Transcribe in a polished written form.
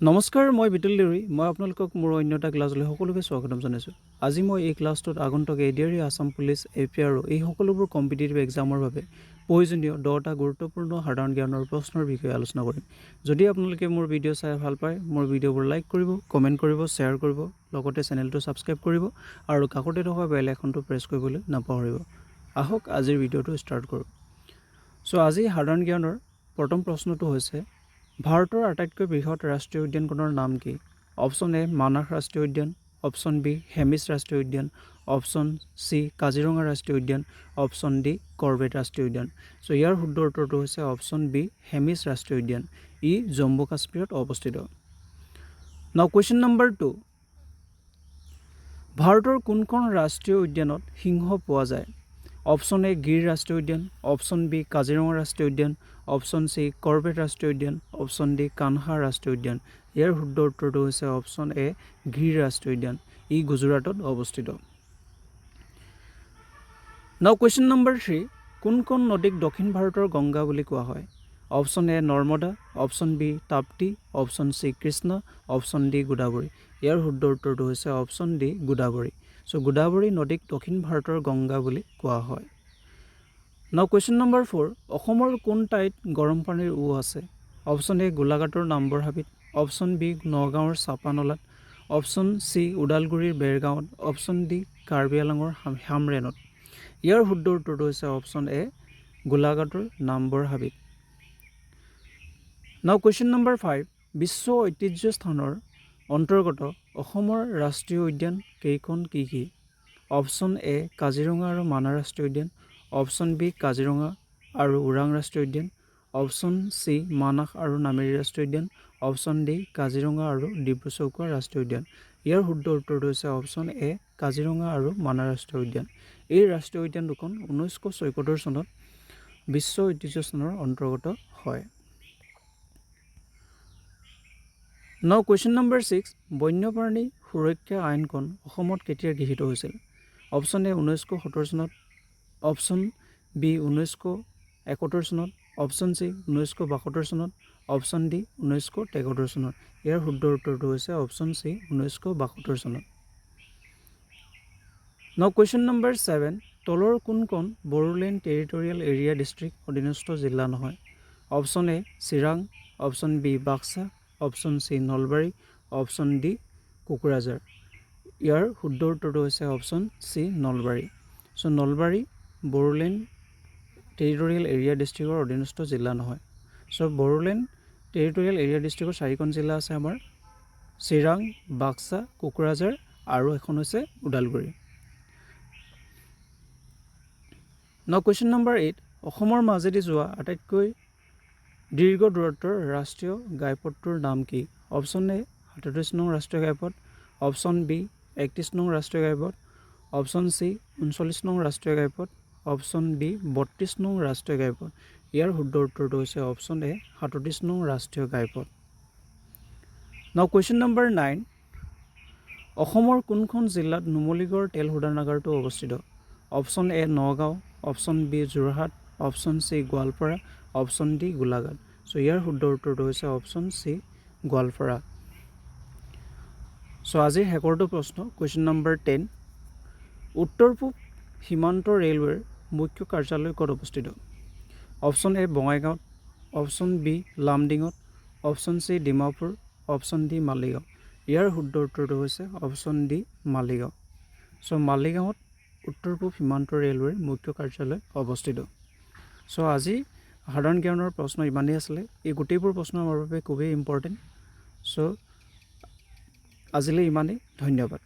নমস্কাৰ, মই বিতুল দেউৰী। মই আপোনালোকক মোৰ অন্য এটা ক্লাছলৈ সকলোকে স্বাগতম জনাইছোঁ। আজি মই এই ক্লাছটোত আগন্তুক ADRE, আছাম পুলিচ, APR এই সকলোবোৰ কম্পিটিটিভ এক্সামৰ বাবে প্ৰয়োজনীয় 10টা গুৰুত্বপূৰ্ণ সাধাৰণ জ্ঞানৰ প্ৰশ্নৰ বিষয়ে আলোচনা কৰিম। যদি আপোনালোকে মোৰ ভিডিঅ' চাই ভাল পায়, মোৰ ভিডিঅ'বোৰ লাইক কৰিব, কমেণ্ট কৰিব, শ্বেয়াৰ কৰিব, লগতে চেনেলটো ছাবস্ক্ৰাইব কৰিব আৰু কাষতে থকা বেল আইকনটো প্ৰেছ কৰিবলৈ নাপাহৰিব। আহক আজিৰ ভিডিঅ'টো ষ্টাৰ্ট কৰোঁ। আজি সাধাৰণ জ্ঞানৰ প্ৰথম প্ৰশ্নটো হৈছে, ভাৰতৰ আটাইতকৈ বৃহৎ ৰাষ্ট্ৰীয় উদ্যানখনৰ নাম কি? অপশ্যন এ মানাস ৰাষ্ট্ৰীয় উদ্যান, অপশ্যন বি হেমিছ ৰাষ্ট্ৰীয় উদ্যান, অপশ্যন চি কাজিৰঙা ৰাষ্ট্ৰীয় উদ্যান, অপশ্যন ডি কৰ্বেট ৰাষ্ট্ৰীয় উদ্যান। ইয়াৰ শুদ্ধ উত্তৰটো হৈছে অপশ্যন বি হেমিছ ৰাষ্ট্ৰীয় উদ্যান। ই জম্মু কাশ্মীৰত অৱস্থিত। নাও কুৱেশ্যন নম্বৰ 2, ভাৰতৰ কোনখন ৰাষ্ট্ৰীয় উদ্যানত সিংহ পোৱা যায়? অপশ্যন এ গিৰ ৰাষ্ট্ৰীয় উদ্যান, অপশ্যন বি কাজিৰঙা ৰাষ্ট্ৰীয় উদ্যান, অপশ্যন চি কৰ্বেট ৰাষ্ট্ৰীয় উদ্যান, অপশ্যন ডি কানহা ৰাষ্ট্ৰীয় উদ্যান। ইয়াৰ শুদ্ধ উত্তৰটো হৈছে অপশ্যন এ গিৰ ৰাষ্ট্ৰীয় উদ্যান। ই গুজৰাটত অৱস্থিত। নাও কুৱেশ্যন নম্বৰ 3, কোনখন নদীক দক্ষিণ ভাৰতৰ গংগা বুলি কোৱা হয়? Option A Narmada, option B Tapti, option C Krishna, option D Godavari. ইয়াৰ শুদ্ধ উত্তৰটো হৈছে অপশ্যন ডি গোদাবৰী। গোদাবৰী নদীক দক্ষিণ ভাৰতৰ গংগা বুলি কোৱা হয়। নাও কুৱেশ্যন নম্বৰ 4, অসমৰ কোন ঠাইত গৰম পানীৰ উঁহ আছে? অপশ্যন এ গোলাঘাটৰ নামবৰ হাবিত, অপশ্যন বি নগাঁৱৰ চাপানলাত, অপশ্যন চি ওদালগুৰিৰ বেৰগাঁৱত, অপশ্যন ডি কাৰ্বি আংলঙৰ হামৰেণত। ইয়াৰ শুদ্ধ উত্তৰটো হৈছে অপশ্যন এ গোলাঘাটৰ নামবৰ হাবিত। নাও কুৱেশ্যন নম্বৰ 5, বিশ্ব ঐতিহ্য স্থানৰ অন্তৰ্গত অসমৰ ৰাষ্ট্ৰীয় উদ্যান কেইখন কি কি? অপশ্যন এ কাজিৰঙা আৰু মানাহ ৰাষ্ট্ৰীয় উদ্যান, অপশ্যন বি কাজিৰঙা আৰু ওৰাং ৰাষ্ট্ৰীয় উদ্যান, অপশ্যন চি মানাহ আৰু নামেৰি ৰাষ্ট্ৰীয় উদ্যান, অপশ্যন ডি কাজিৰঙা আৰু ডিব্ৰু-চৈখোৱা ৰাষ্ট্ৰীয় উদ্যান। ইয়াৰ শুদ্ধ উত্তৰটো হৈছে অপশ্যন এ কাজিৰঙা আৰু মানাহ ৰাষ্ট্ৰীয় উদ্যান। এই ৰাষ্ট্ৰীয় উদ্যান দুখন 1974 চনত বিশ্ব ঐতিহ্য স্থানৰ অন্তৰ্গত হয়। নাও কুৱেশ্যন নম্বৰ 6, বন্যপ্ৰাণী সুৰক্ষা আইনখন অসমত কেতিয়া গৃহীত হৈছিল? অপশ্যন এ 1970 চনত, অপশ্যন বি 1971 চনত, অপশ্যন চি 1972 চনত, অপশ্যন ডি 1973 চনত। ইয়াৰ শুদ্ধ উত্তৰটো হৈছে অপশ্যন চি 1972 চনত। নাও কুৱেশ্যন নম্বৰ 7, তলৰ কোনখন বড়োলেণ্ড টেৰিটৰিয়েল এৰিয়া ডিষ্ট্ৰিক্ট অধীনস্থ জিলা নহয়? Option A Chirang, option B Baksa, option C Nalbari, option D Kokrajhar. ইয়াৰ শুদ্ধ উত্তৰটো হৈছে option C Nalbari. Nalbari Bodoland territorial area ডিষ্ট্ৰিক্টৰ অধীনস্থ জিলা নহয়। বড়োলেণ্ড টেৰিটৰিয়েল এৰিয়া ডিষ্ট্ৰিক্টৰ 4খন জিলা আছে আমাৰ চিৰাং, বাক্সা, কোকৰাঝাৰ আৰু এখন হৈছে ওদালগুৰি। নাও কুৱেশ্যন নম্বৰ 8, অসমৰ মাজেদি যোৱা আটাইতকৈ দীৰ্ঘ দূৰত্বৰ ৰাষ্ট্ৰীয় ঘাইপথটোৰ নাম কি? অপশ্যন এ 37 নং ৰাষ্ট্ৰীয় ঘাইপথ, অপশ্যন বি 31 নং ৰাষ্ট্ৰীয় ঘাইপথ, অপশ্যন চি 39 নং ৰাষ্ট্ৰীয় ঘাইপথ, অপশ্যন বি 32 নং ৰাষ্ট্ৰীয় ঘাইপথ। ইয়াৰ শুদ্ধ উত্তৰটো হৈছে অপশ্যন এ 37 নং ৰাষ্ট্ৰীয় ঘাইপথ। নাও কুৱেশ্যন নম্বৰ 9, অসমৰ কোনখন জিলাত নুমলীগড় তেল শোধনাগাৰটো অৱস্থিত? Option A Nagaon, option B Jorhat, option C Goalpara, option D Golaghat. ইয়াৰ শুদ্ধ উত্তৰটো হৈছে অপশ্যন চি গোৱালপাৰা। আজিৰ শেষৰটো প্ৰশ্ন, কুৱেশ্যন নম্বৰ 10, উত্তৰ পূব সীমান্ত ৰেলৱেৰ মুখ্য কাৰ্যালয় ক'ত অৱস্থিত? অপশ্যন এ বঙাইগাঁৱত, অপশ্যন বি লামডিঙত, option C Dimapur, option D Maligaon. ইয়াৰ শুদ্ধ উত্তৰটো হৈছে অপশ্যন ডি মালিগাঁও। মালিগাঁৱত উত্তৰ পূব সীমান্ত ৰেলৱেৰ মুখ্য কাৰ্যালয় অৱস্থিত। আজি সাধাৰণ জ্ঞানৰ প্ৰশ্ন ইমানেই আছিলে। এই গোটেইবোৰ প্ৰশ্ন আমাৰ বাবে খুবেই ইম্পৰ্টেণ্ট। আজিলৈ ইমানেই। ধন্যবাদ।